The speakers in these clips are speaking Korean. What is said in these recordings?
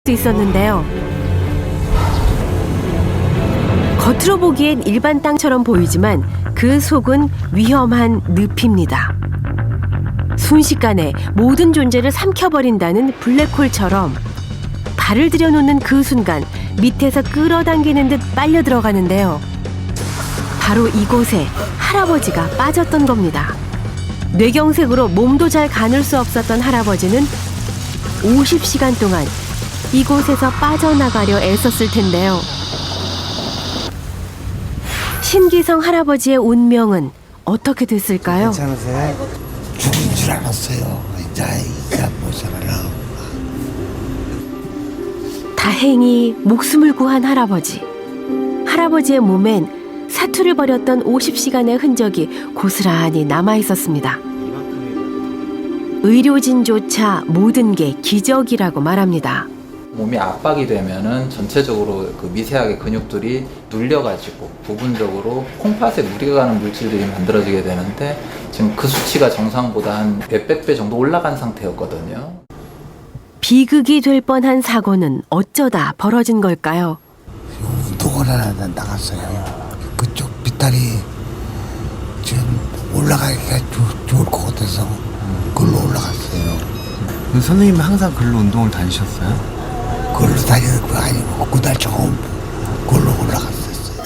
수도 있었는데요. 겉으로 보기엔 일반 땅처럼 보이지만 그 속은 위험한 늪입니다. 순식간에 모든 존재를 삼켜버린다는 블랙홀처럼 발을 들여놓는 그 순간 밑에서 끌어당기는 듯 빨려 들어가는데요. 바로 이곳에 할아버지가 빠졌던 겁니다. 뇌경색으로 몸도 잘 가눌 수 없었던 할아버지는 50시간 동안 이곳에서 빠져나가려 애썼을 텐데요. 신기성 할아버지의 운명은 어떻게 됐을까요? 괜찮으세요? 죽은 줄 알았어요. 이제 못 살아나. 다행히 목숨을 구한 할아버지. 할아버지의 몸엔 사투를 벌였던 50시간의 흔적이 고스란히 남아 있었습니다. 의료진조차 모든 게 기적이라고 말합니다. 몸이 압박이 되면은 전체적으로 그 미세하게 근육들이 눌려가지고 부분적으로 콩팥에 무리가 가는 물질들이 만들어지게 되는데 지금 그 수치가 정상보다 한 몇백 배 정도 올라간 상태였거든요. 비극이 될 뻔한 사고는 어쩌다 벌어진 걸까요? 운동을 하나 나갔어요. 그쪽 빗다리 지금 올라가기가 좋을 것 같아서 그걸로 올라갔어요. 선생님은 항상 글로 운동을 다니셨어요? 그걸로 다니는 거 아니고 그날 처음 그걸로 올라갔었어요.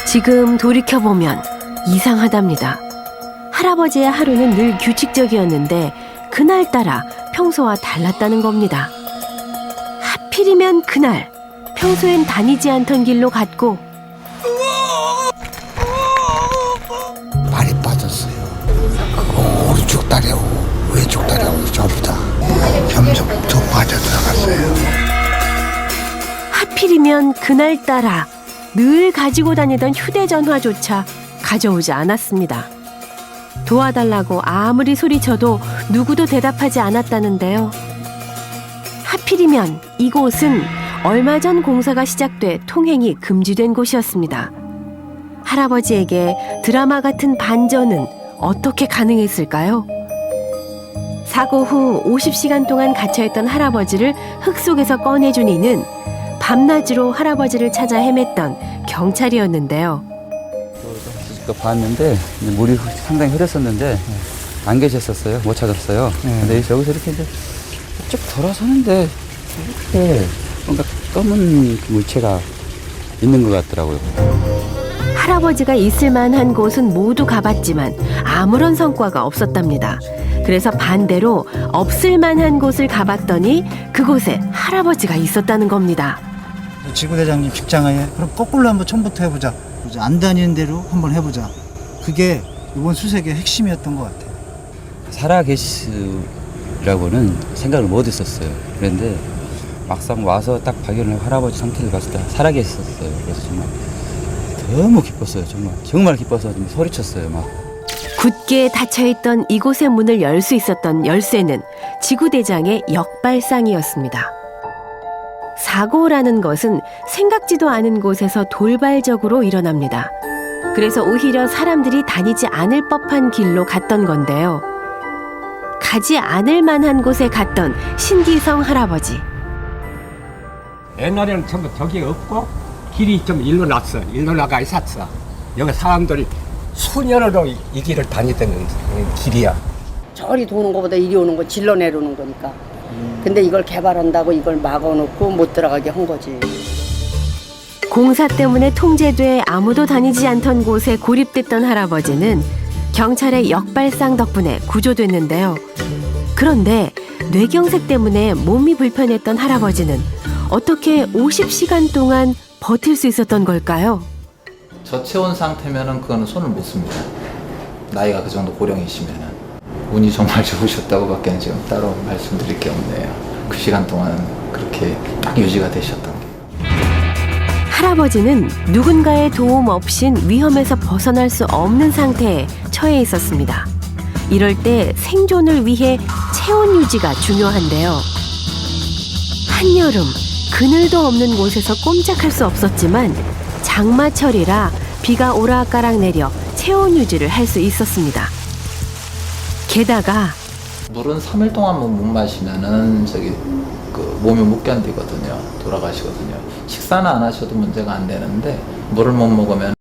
지금 돌이켜보면 이상하답니다. 할아버지의 하루는 늘 규칙적이었는데 그날따라 평소와 달랐다는 겁니다. 하필이면 그날 평소엔 다니지 않던 길로 갔고 발이 빠졌어요. 그거 오른쪽 다리하고 왼쪽 다리하고 전부 다 점점 빠져 들어갔어요. 하필이면 그날따라 늘 가지고 다니던 휴대전화조차 가져오지 않았습니다. 도와달라고 아무리 소리쳐도 누구도 대답하지 않았다는데요. 하필이면 이곳은 얼마 전 공사가 시작돼 통행이 금지된 곳이었습니다. 할아버지에게 드라마 같은 반전은 어떻게 가능했을까요? 사고 후 50시간 동안 갇혀있던 할아버지를 흙 속에서 꺼내준 이는 밤낮으로 할아버지를 찾아 헤맸던 경찰이었는데요. 또 봤는데 물이 상당히 흐렸었는데 안 계셨었어요. 못 찾았어요. 근데 여기서 이렇게 이제 쭉 돌아서는데 이렇게 뭔가 검은 물체가 있는 것 같더라고요. 할아버지가 있을 만한 곳은 모두 가봤지만 아무런 성과가 없었답니다. 그래서 반대로 없을 만한 곳을 가봤더니 그곳에 할아버지가 있었다는 겁니다. 지구대장님 직장에 그럼 거꾸로 한번 처음부터 해보자. 안 다니는 대로 한번 해보자. 그게 이번 수색의 핵심이었던 것 같아요. 살아계시라고는 생각을 못 했었어요. 그런데 막상 와서 딱 발견을 할아버지 상태를 봤을 때 살아계셨어요. 그래서 정말 너무 기뻤어요. 정말 기뻐서 좀 소리쳤어요. 막. 굳게 닫혀있던 이곳의 문을 열 수 있었던 열쇠는 지구대장의 역발상이었습니다. 사고라는 것은 생각지도 않은 곳에서 돌발적으로 일어납니다. 그래서 오히려 사람들이 다니지 않을 법한 길로 갔던 건데요. 가지 않을 만한 곳에 갔던 신기성 할아버지. 옛날에는 전부 저기 없고 길이 좀 일로 났어. 일로 나가 있었어. 여기 사람들이 수년으로 이 길을 다니던 길이야. 저리 도는 것보다 이리 오는 거 질러 내려오는 거니까. 근데 이걸 개발한다고 이걸 막아놓고 못 들어가게 한 거지. 공사 때문에 통제돼 아무도 다니지 않던 곳에 고립됐던 할아버지는 경찰의 역발상 덕분에 구조됐는데요. 그런데 뇌경색 때문에 몸이 불편했던 할아버지는 어떻게 50시간 동안 버틸 수 있었던 걸까요? 저체온 상태면은 그거는 손을 못 씁니다. 나이가 그 정도 고령이시면은. 운이 정말 좋으셨다고밖에 지금 따로 말씀드릴 게 없네요. 그 시간 동안 그렇게 딱 유지가 되셨던 게. 할아버지는 누군가의 도움 없인 위험에서 벗어날 수 없는 상태에 처해 있었습니다. 이럴 때 생존을 위해 체온 유지가 중요한데요. 한여름 그늘도 없는 곳에서 꼼짝할 수 없었지만 장마철이라 비가 오락가락 내려 체온 유지를 할 수 있었습니다. 게다가 물은 3일 동안 못 마시면은 그 몸이 못 견디거든요. 돌아가시거든요. 식사는 안 하셔도 문제가 안 되는데 물을 못 먹으면